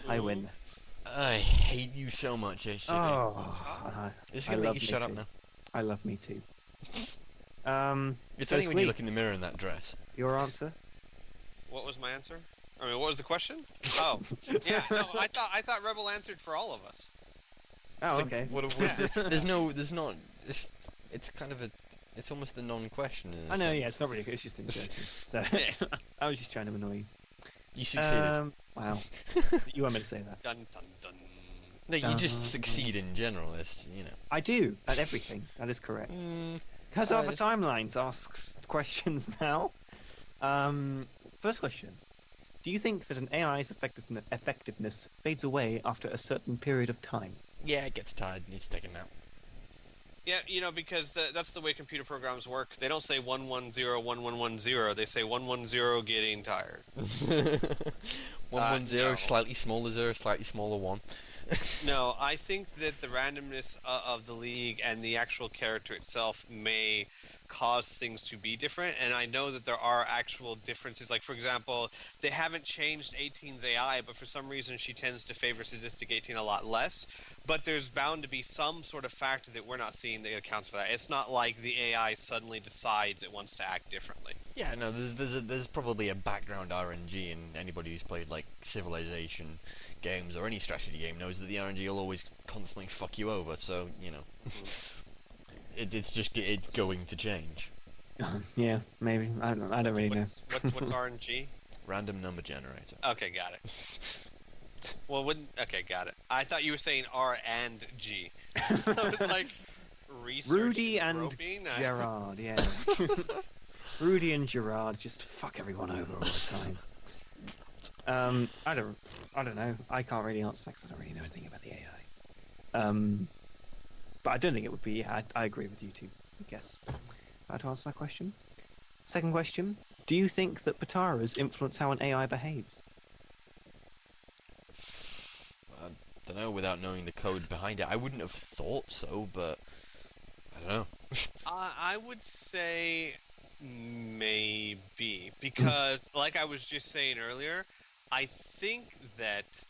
I win. I hate you so much, HGB. Oh, It's gonna make you shut up now. I love me too. It's only when you look in the mirror in that dress. Your answer? What was my answer? I mean, what was the question? Oh, yeah. No, I thought Rebel answered for all of us. Oh, okay. There's not. It's kind of it's almost a non-question. I know. Yeah, it's not really good. It's just interesting. So I was just trying to annoy you. You succeeded. Wow. You want me to say that? Dun dun dun. No, you just succeed in general. I do at everything. That is correct. Because Alpha Timelines asks questions now. First question. Do you think that an AI's effectiveness fades away after a certain period of time? Yeah, it gets tired. Needs to take a nap. Yeah, because that's the way computer programs work. They don't say 110, 1110. They say 110 getting tired. 110, no. slightly smaller 0, slightly smaller 1. No, I think that the randomness of the league and the actual character itself may cause things to be different. And I know that there are actual differences. Like, for example, they haven't changed 18's AI, but for some reason she tends to favor Sadistic 18 a lot less. But there's bound to be some sort of factor that we're not seeing that accounts for that. It's not like the AI suddenly decides it wants to act differently. Yeah, no, there's probably a background RNG, and anybody who's played like Civilization games or any strategy game knows that the RNG will always constantly fuck you over. So you know, it's going to change. Yeah, maybe. I don't know. I don't really know. What's RNG? Random number generator. Okay, got it. Well, okay, got it. I thought you were saying R and G. I was like, research Rudy and groping? Gerard, yeah. Rudy and Gerard just fuck everyone over all the time. I don't know. I can't really answer that 'cause I don't really know anything about the AI. But I don't think it would be. Yeah, I agree with you too. I guess. How to answer that question? Second question: do you think that Pataras influence how an AI behaves? I don't know. Without knowing the code behind it, I wouldn't have thought so, but I don't know. I would say maybe because, like I was just saying earlier, I think that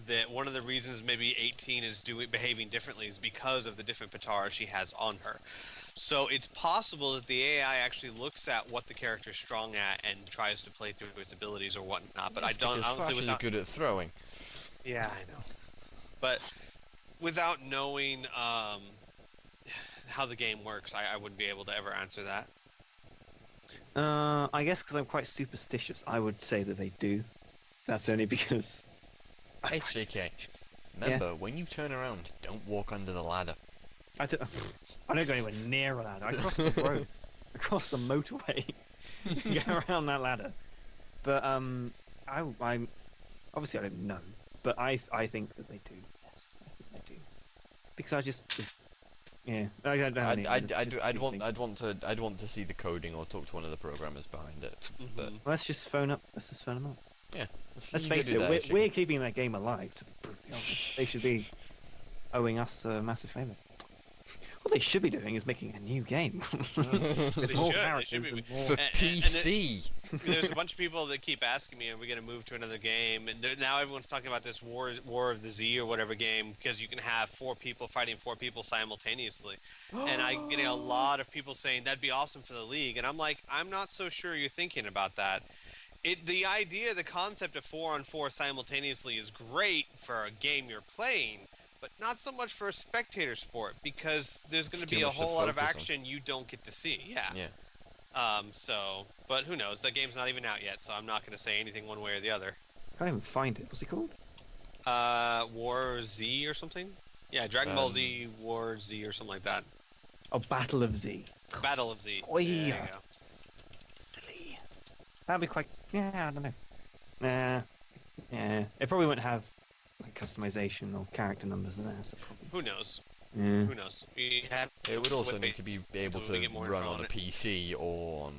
that one of the reasons maybe 18 is behaving differently is because of the different Patara she has on her. So it's possible that the AI actually looks at what the character is strong at and tries to play through its abilities or whatnot. But Yes, I don't because see Flash is without. good at throwing. Yeah, I know. But without knowing how the game works, I wouldn't be able to ever answer that. I guess because I'm quite superstitious, I would say that they do. That's only because I'm quite HJK. superstitious. Remember, when you turn around, don't walk under the ladder. I don't go anywhere near that. I cross the road, across the motorway, get around that ladder. But I'm obviously I don't know, but I think that they do. Yes, I think they do. Because yeah, I don't know. I'd want to see the coding or talk to one of the programmers behind it. But Let's just phone them up. yeah, Let's you go face do it, that, we're keeping that game alive. To be brutally honest, they should be owing us a massive favour. What they should be doing is making a new game with They more should. characters They should and be. more. for and PC. There's a bunch of people that keep asking me, are we going to move to another game? And now everyone's talking about this War of the Z or whatever game because you can have 4 people fighting 4 people simultaneously. And I'm getting a lot of people saying that'd be awesome for the league. And I'm like, I'm not so sure you're thinking about that. The concept of 4-on-4 simultaneously is great for a game you're playing, but not so much for a spectator sport because there's going to Too be a much to whole lot of focus on. action you don't get to see. Yeah. But who knows? That game's not even out yet, so I'm not going to say anything one way or the other. Can't even find it. What's it called? War Z or something? Yeah, Dragon Ball Z, War Z or something like that. Oh, Battle of Z. Battle of Z. Oh, There you yeah. go. Silly. That'd be quite. Yeah, I don't know. Nah. Yeah. It probably wouldn't have like customization or character numbers in there. So probably. Who knows? Yeah. Who knows? We have It would also wait need to be able until we to get more run info on on a it. PC or on,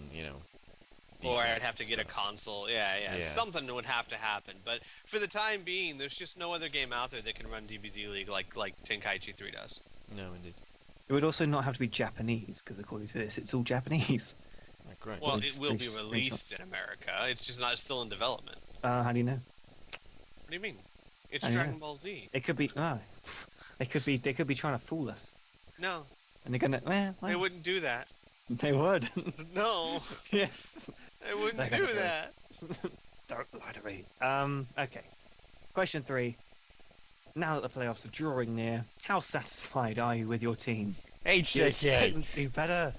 Or decent I'd have to get a stuff. console. Yeah. Yeah. Something would have to happen. But for the time being, there's just no other game out there that can run DBZ League like Tenkaichi 3 does. No, indeed. It would also not have to be Japanese because according to this, it's all Japanese. Right, great. Well, Those it will be screenshots. released in America. It's just not still in development. How do you know? What do you mean? It's I know. Dragon Ball Z. It could be. They could be trying to fool us, No, and they're gonna. Well, they wouldn't do that. They would. No, Yes. they wouldn't They're do gonna do it. that. Don't lie to me. Okay. Question 3. Now that the playoffs are drawing near, how satisfied are you with your team? Do you expect HJK! them to do better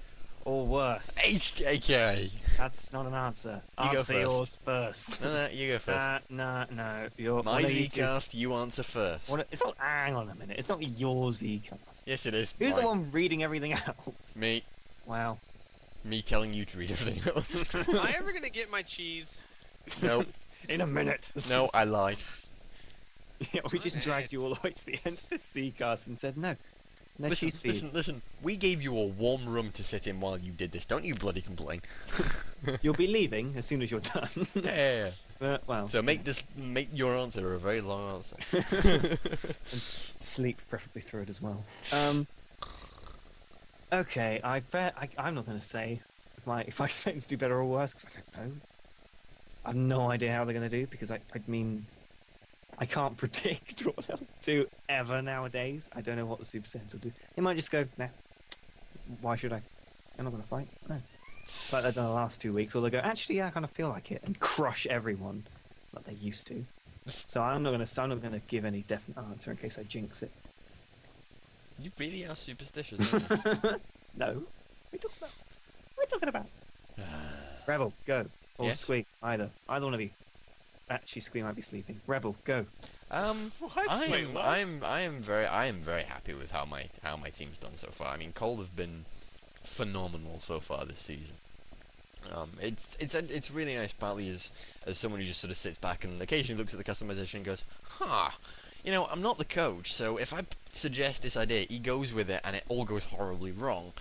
or worse? HJK! That's not an answer. You go Answer first. yours first. No, you go first. No. Your My one of you two- Zcast, you answer first. It's not. Hang on a minute. It's not your Zcast. Yes, it is. Who's the Mine. one reading everything out? Me. Wow. Me telling you to read everything else. Am I ever gonna get my cheese? no, In a minute. no, I lied. Yeah, we just dragged you all the way to the end of the Zcast and said no. No cheese for you. Listen. We gave you a warm room to sit in while you did this. Don't you bloody complain. You'll be leaving as soon as you're done. Yeah. Well, So make your answer a very long answer. sleep preferably through it as well. Okay, I bet I'm not going to say if I expect them to do better or worse because I don't know. I have no idea how they're going to do because I mean I can't predict what they'll do ever nowadays. I don't know what the Super Saiyans will do. They might just go, nah. Why should I? They're not going to fight. No. Like they've done the last 2 weeks, or they'll go, actually, yeah, I kind of feel like it, and crush everyone like they used to. So I'm not gonna give any definite answer in case I jinx it. You really are superstitious, aren't you? No. What are you talking about? Rebel, go. Or Yes? Squeak, either. Either one of you. Actually, Squeak might be sleeping. Rebel, go. What? I Wait, what? am very happy with how my team's done so far. I mean, Cold have been phenomenal so far this season. It's really nice, partly as someone who just sort of sits back and occasionally looks at the customization and goes, huh. You know, I'm not the coach, so if I suggest this idea, he goes with it, and it all goes horribly wrong,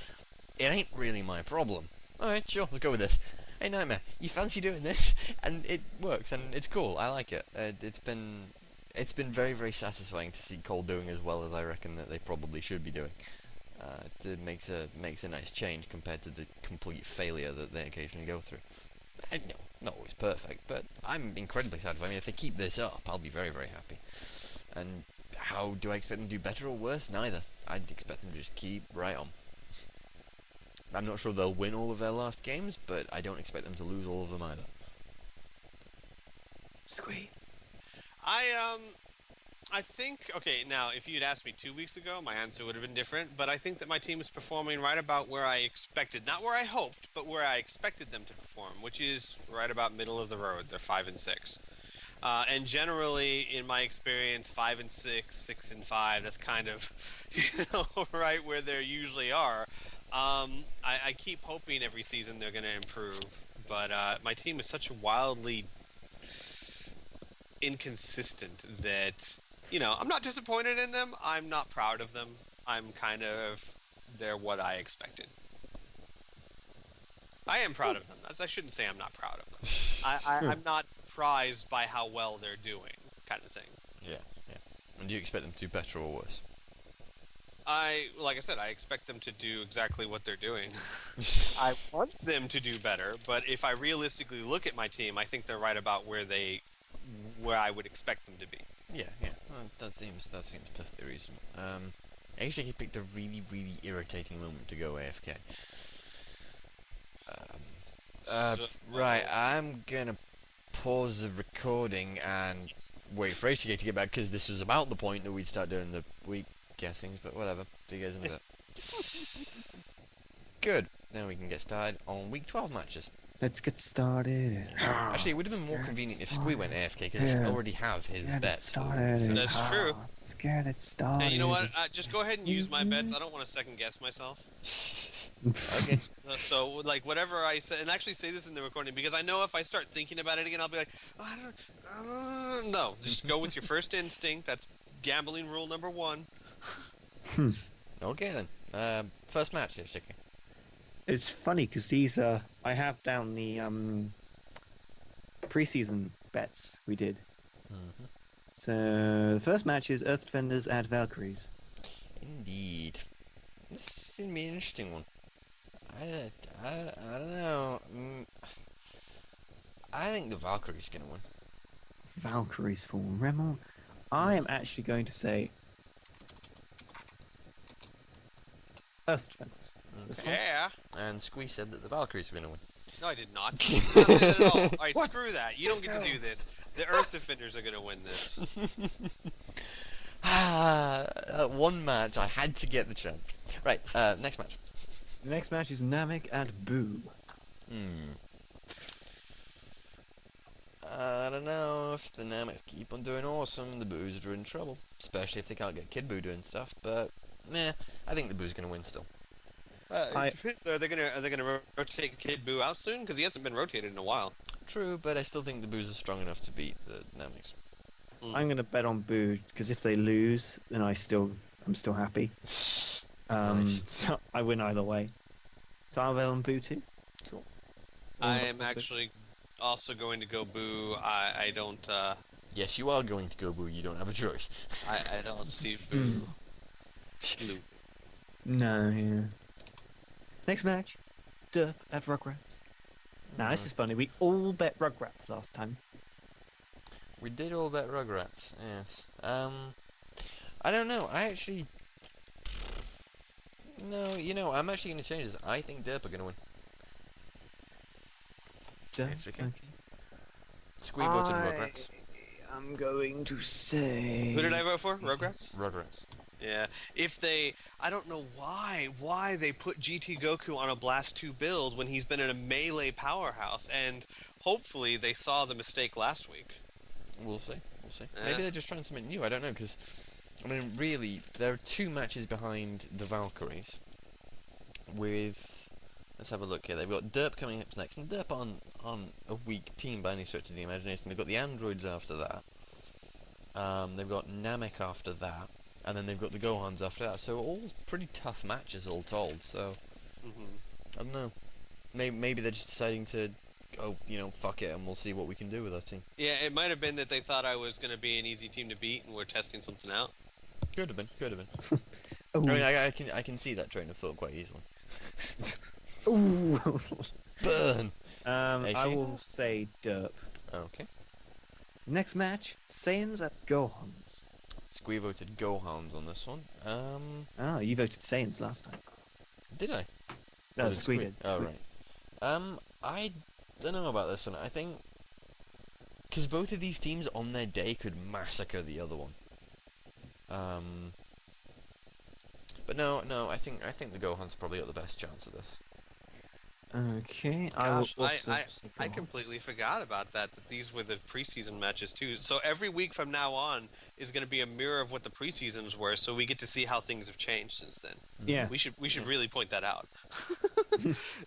it ain't really my problem. Alright, sure, let's go with this. Hey, Nightmare, you fancy doing this? And it works, and it's cool, I like it. It's been very, very satisfying to see Cole doing as well as I reckon that they probably should be doing. It makes a nice change compared to the complete failure that they occasionally go through. I know, not always perfect, but I'm incredibly satisfied. I mean, if they keep this up, I'll be very, very happy. And how do I expect them to do better or worse? Neither. I'd expect them to just keep right on. I'm not sure they'll win all of their last games, but I don't expect them to lose all of them either. Squeak. I think, okay, now, if you'd asked me 2 weeks ago, my answer would have been different, but I think that my team is performing right about where I expected. Not where I hoped, but where I expected them to perform, which is right about middle of the road. They're 5 and 6. And generally, in my experience, 5 and 6, 6 and 5, that's kind of, right where they usually are. I keep hoping every season they're going to improve, but my team is such wildly inconsistent that, I'm not disappointed in them. I'm not proud of them. They're what I expected. I am proud of them. I shouldn't say I'm not proud of them. I'm not surprised by how well they're doing, kind of thing. Yeah. And do you expect them to do better or worse? Like I said, I expect them to do exactly what they're doing. I want them to do better, but if I realistically look at my team, I think they're right about where I would expect them to be. Yeah. Well, that seems perfectly reasonable. Actually, he picked a really, really irritating moment to go AFK. Right, I'm gonna pause the recording and wait for HTK to get back, because this was about the point that we'd start doing the week guessings, but whatever. See you guys in a bit. Good. Then we can get started on week 12 matches. Let's get started. Actually, it would have been more convenient if Squee went AFK, because I already have his bets. That's true. Let's get it started. Hey, you know what? Just go ahead and use my bets. I don't want to second guess myself. Okay. So, like, whatever I say, and actually say this in the recording, because I know if I start thinking about it again, I'll be like, no, just go with your first instinct. That's gambling rule number 1. Okay then. First match, HTK. It's funny because these are. I have down the preseason bets we did. Mm-hmm. So the first match is Earth Defenders at Valkyries. Indeed. This is gonna be an interesting one. I don't know. I think the Valkyrie's gonna win. Valkyries for Remel. I am actually going to say Earth Defenders. Okay. Yeah. And Squee said that the Valkyries were gonna win. No, I did not. I didn't say that at all. Alright, screw that. You don't get to do this. The Earth Defenders are going to win this. One match, I had to get the chance. Right, next match. The next match is Namek at Boo. I don't know if the Namek keep on doing awesome, the Boos are in trouble. Especially if they can't get Kid Boo doing stuff, but I think the Boo's going to win still. Are they gonna rotate Kid Boo out soon? Because he hasn't been rotated in a while. True, but I still think the Boos are strong enough to beat the Nameks. I'm going to bet on Boo because if they lose, then I'm still happy. Nice. So I win either way. So I'll bet on Boo too. Cool. I am actually also going to go boo. I don't. Yes, you are going to go boo. You don't have a choice. I don't see boo losing. No, yeah. Next match, Derp at Rugrats. Now, this is funny. We all bet Rugrats last time. We did all bet Rugrats. Yes. I don't know. I actually. No, I'm actually going to change this. I think Derp are going to win. Derp? It's okay. Okay. Squee voted Rugrats. I'm going to say... Who did I vote for? Rugrats? Rugrats. Yeah. If they... I don't know why they put GT Goku on a Blast 2 build when he's been in a melee powerhouse, and hopefully they saw the mistake last week. We'll see. We'll see. Yeah. Maybe they're just trying something new. I don't know, because... I mean, really, there are 2 matches behind the Valkyries. With... Let's have a look here. They've got Derp coming up next, and Derp on a weak team by any stretch of the imagination. They've got the androids after that. They've got Namek after that, and then they've got the Gohans after that. So all pretty tough matches, all told. So I don't know. Maybe they're just deciding to go, fuck it, and we'll see what we can do with our team. Yeah, it might have been that they thought I was going to be an easy team to beat, and we're testing something out. Could have been. Ooh. I mean, I can see that train of thought quite easily. Ooh. Burn. I will say Derp. Okay. Next match, Saiyans at Gohans. Squee voted Gohans on this one. Ah, you voted Saiyans last time. Did I? No, Oh, Squee did. Oh, Squee. right. I don't know about this one. I think because both of these teams on their day could massacre the other one. But no. I think the Gohans probably got the best chance of this. Okay, Gosh, I will also I say Gohans. completely forgot about that these were the preseason matches too. So every week from now on is going to be a mirror of what the preseasons were, so we get to see how things have changed since then. Yeah. We should really point that out.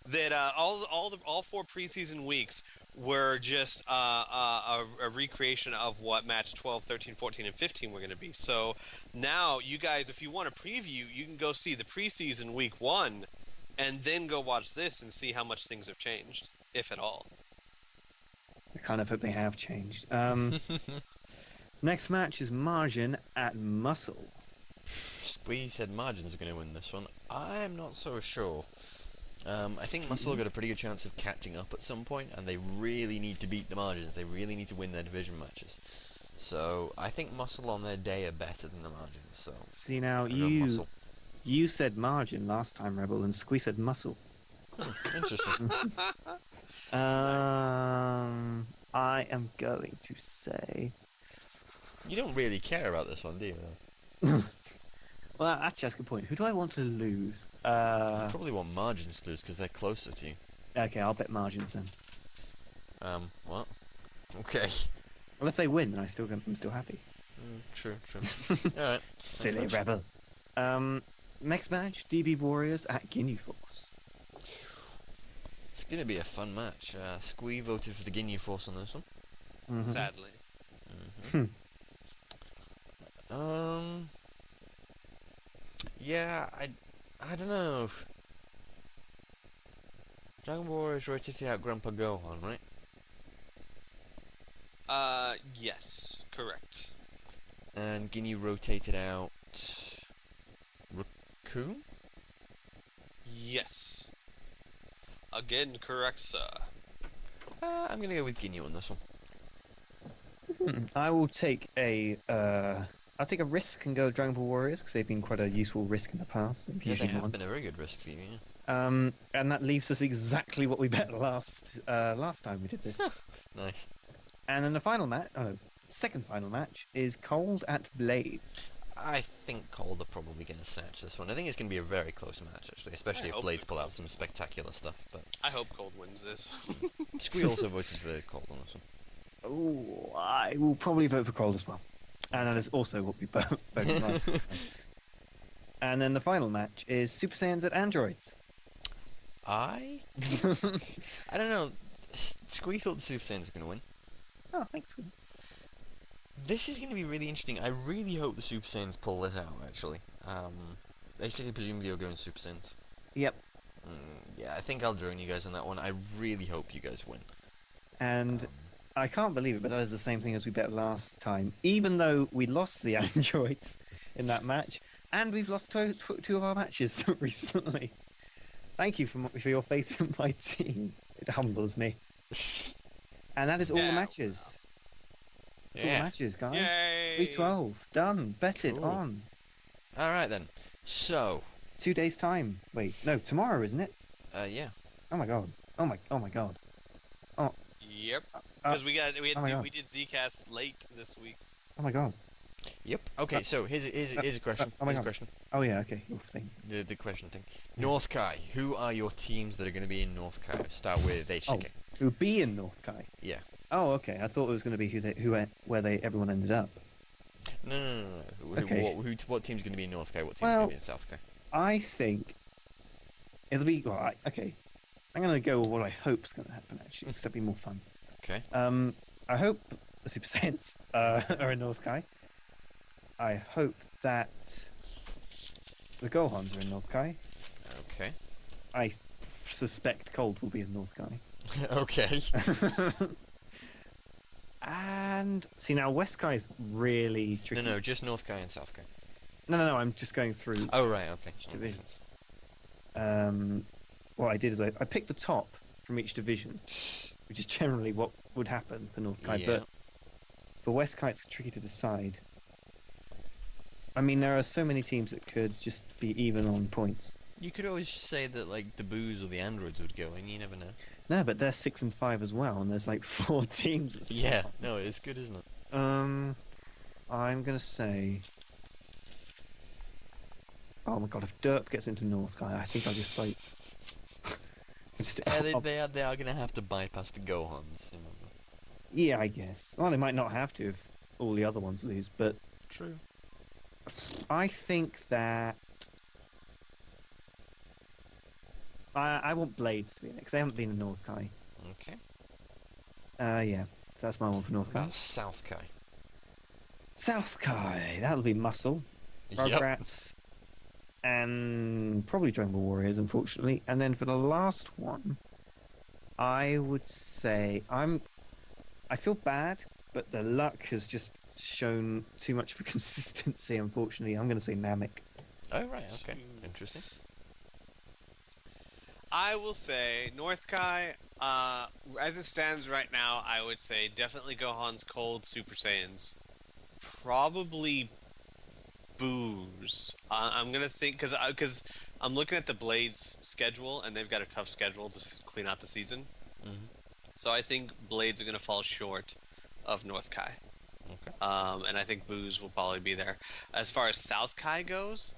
That all 4 preseason weeks were just a recreation of what match 12, 13, 14, and 15 were going to be. So now you guys, if you want a preview, you can go see the preseason week 1 and then go watch this and see how much things have changed, if at all. I kind of hope they have changed. Next match is Margin at Muscle. Squee said Margins are going to win this one. I'm not so sure. I think Muscle got a pretty good chance of catching up at some point, and they really need to beat the Margins. They really need to win their division matches. So I think Muscle on their day are better than the Margins. So See now, I go Muscle. you said Margin last time, Rebel, and Squee said Muscle. Interesting. I am going to say... You don't really care about this one, do you? Well, actually, that's a good point. Who do I want to lose? You probably want Margins to lose because they're closer to you. Okay, I'll bet Margins then. What? Okay. Well, if they win, then I'm still happy. True. Alright. Silly much. Rebel. Next match, DB Warriors at Ginyu Force. It's going to be a fun match. Squee voted for the Ginyu Force on this one. Mhm. Sadly. Yeah, I don't know. Dragon Ball Warriors rotated out Grandpa Gohan, right? Yes, correct. And Ginyu rotated out Raccoon? Yes. Again, correct, sir. I'm gonna go with Ginyu on this one. I will take I'll take a risk and go Dragon Ball Warriors because they've been quite a useful risk in the past. They've Yeah, they usually have won. been a very good risk for you, yeah. And that leaves us exactly what we bet last time we did this. Nice. And then the final match, second final match is Cold at Blades. I think Cold are probably going to snatch this one. I think it's going to be a very close match, actually, especially I if hope Blades the pull out Colts some spectacular stuff. But I hope Cold wins this. Squee also voted for Cold on this one. Oh, I will probably vote for Cold as well. And that is also what we both voted last time. And then the final match is Super Saiyans at Androids. I don't know. Squee thought the Super Saiyans are going to win. Oh, thanks. This is going to be really interesting. I really hope the Super Saiyans pull this out, actually. Actually, presumably you're going Super Saiyans. Yep. Yeah, I think I'll join you guys on that one. I really hope you guys win. And I can't believe it, but that is the same thing as we bet last time. Even though we lost the androids in that match, and we've lost two of our matches recently. Thank you for your faith in my team. It humbles me. And that is all the matches. That's all the matches, guys. Yay! 312. Done. Bet it Cool. on. All right then. So, 2 days' time. Wait, no, tomorrow, isn't it? yeah. Oh my god. Oh my god. Yep. Because we did Zcast late this week. Oh my god. Yep. Okay. So here's a question. oh my Here's a God. question. Oh yeah, okay. Your thing. The question thing. North Kai. Who are your teams that are going to be in North Kai? Start with Eishike. Who'll be in North Kai? Yeah. Oh, okay. I thought it was going to be where everyone ended up. No. Okay. What team's going to be in North Kai? What team's going to be in South Kai? I think it'll be okay. I'm going to go with what I hope's going to happen actually, because that'd be more fun. Okay. I hope the Super Saiyans are in North Kai. I hope that the Gohans are in North Kai. Okay. I suspect Cold will be in North Kai. Okay. And see now, West Kai is really tricky. No, just North Kai and South Kai. No. I'm just going through. Oh right. Okay. Each That makes division. sense. What I did is I picked the top from each division, which is generally what would happen for North Kai. Yeah. But for West Kai, it's tricky to decide. I mean, there are so many teams that could just be even on points. You could always just say that like the Boos or the Androids would go in. You never know. No, but they're 6 and 5 as well, and there's like 4 teams. At 6 and Yeah. 5. No, it's good, isn't it? I'm gonna say. Oh my god! If Derp gets into North Kai, I think I'll just like. Yeah, they are going to have to bypass the Gohans. You know. Yeah, I guess. Well, they might not have to if all the other ones lose, but True. I think that I want Blades to be in it because they haven't been in North Kai. Okay. Yeah, so that's my one for North What Kai. about South Kai? South Kai, that'll be Muscle, Yep. Rugrats, and probably Dragon Ball Warriors, unfortunately. And then for the last one, I would say I feel bad, but the luck has just shown too much for consistency. Unfortunately, I'm going to say Namek. Oh right. Okay. Interesting. I will say North Kai, as it stands right now, I would say definitely Gohan's Cold Super Saiyans. Probably Boos. I'm going to think, because I'm looking at the Blades schedule, and they've got a tough schedule to clean out the season. Mhm. So I think Blades are going to fall short of North Kai. Okay. And I think Boos will probably be there. As far as South Kai goes,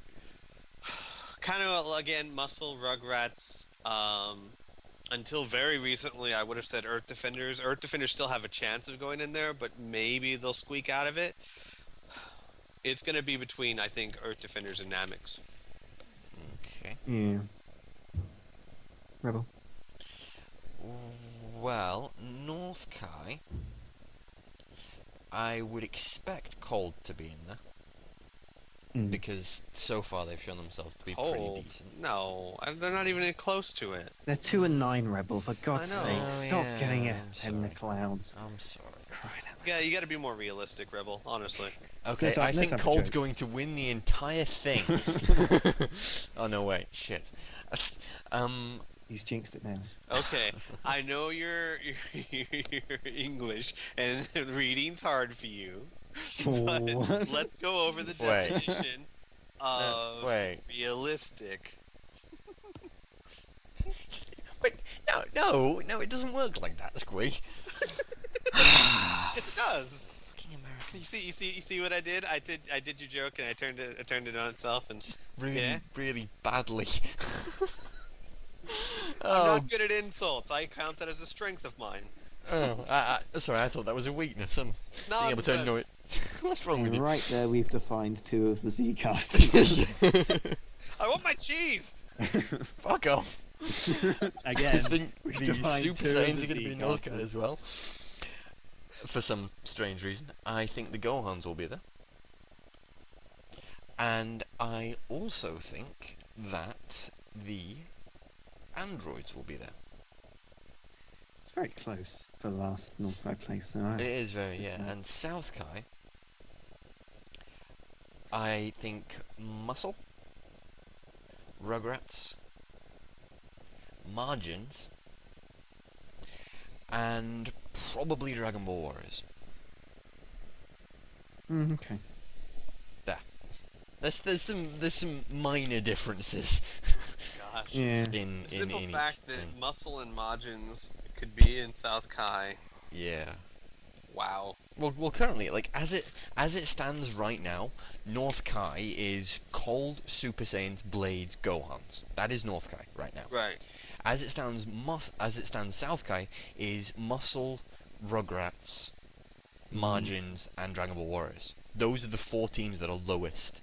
kind of, again, Muscle, Rugrats. Until very recently, I would have said Earth Defenders. Earth Defenders still have a chance of going in there, but maybe they'll squeak out of it. It's going to be between, I think, Earth Defenders and Namix. Okay. Yeah. Rebel. Well, North Kai, I would expect Cold to be in there because so far they've shown themselves to be pretty Cold? decent. No, they're not even close to it. They're 2 and 9, Rebel. For God's I know. sake, Oh, stop yeah, getting I'm ahead in the sorry. clouds. I'm sorry. Crying out loud. Yeah, you got to be more realistic, Rebel. Honestly. Okay, Let's I have think jokes. Cold's going to win the entire thing. Oh no, wait, shit. He's jinxed it now. Okay, I know you're English and reading's hard for you, but What? let's go over the Wait. definition of wait. realistic. Wait, no, it doesn't work like that, Squeak. Yes, it does. Fucking American. You see what I did? I did your joke and I turned it on itself and Really, Yeah. really badly. I'm not good at insults. I count that as a strength of mine. Sorry, I thought that was a weakness. I'm being able to know it. Nonsense. What's wrong with you? Right there, we've defined 2 of the Z-casters. I want my cheese. Fuck off. I Again, think we've the defined Super 2 of Saiyans the are going to be in North Kai Z-casters. as well. For some strange reason. I think the Gohans will be there. And I also think that the androids will be there. It's very close for the last North Sky place. So It is very, yeah. And South Kai, I think Muscle, Rugrats, Margins, and probably Dragon Ball Warriors. Okay. There's some minor differences Gosh. Yeah. in The simple each fact that thing. Muscle and Majins could be in South Kai. Yeah. Wow. Well, currently, like as it stands right now, North Kai is Cold, Super Saiyans, Blades, Gohans. That is North Kai right now. Right. As it stands, South Kai is Muscle, Rugrats, Margins, and Dragon Ball Warriors. Those are the 4 teams that are lowest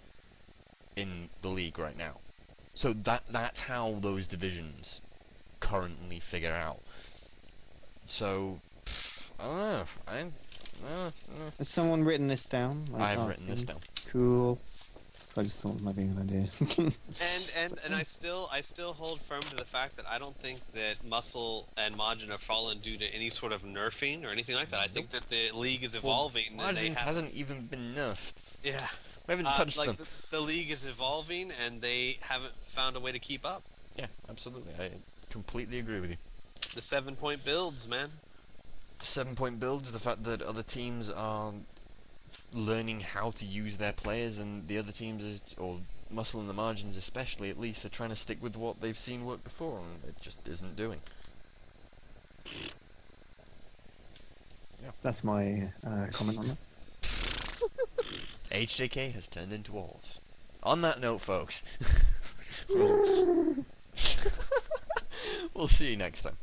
in the league right now. So that's how those divisions currently figure out. So I don't know. I don't know. Has someone written this down? Like, I've written this down. Cool. So I just thought it might be an idea. And I still hold firm to the fact that I don't think that Muscle and Majin have fallen due to any sort of nerfing or anything like that. I think that the league is evolving. Well, and they Margins hasn't even been nerfed. Yeah. We haven't touched them. The league is evolving, and they haven't found a way to keep up. Yeah, absolutely. I completely agree with you. The 7-point builds, man. 7-point builds, the fact that other teams are learning how to use their players, and the other teams, or Muscle and the Margins especially, at least, are trying to stick with what they've seen work before, and it just isn't doing. That's my comment on that. HJK has turned into wolves. On that note, folks, we'll see you next time.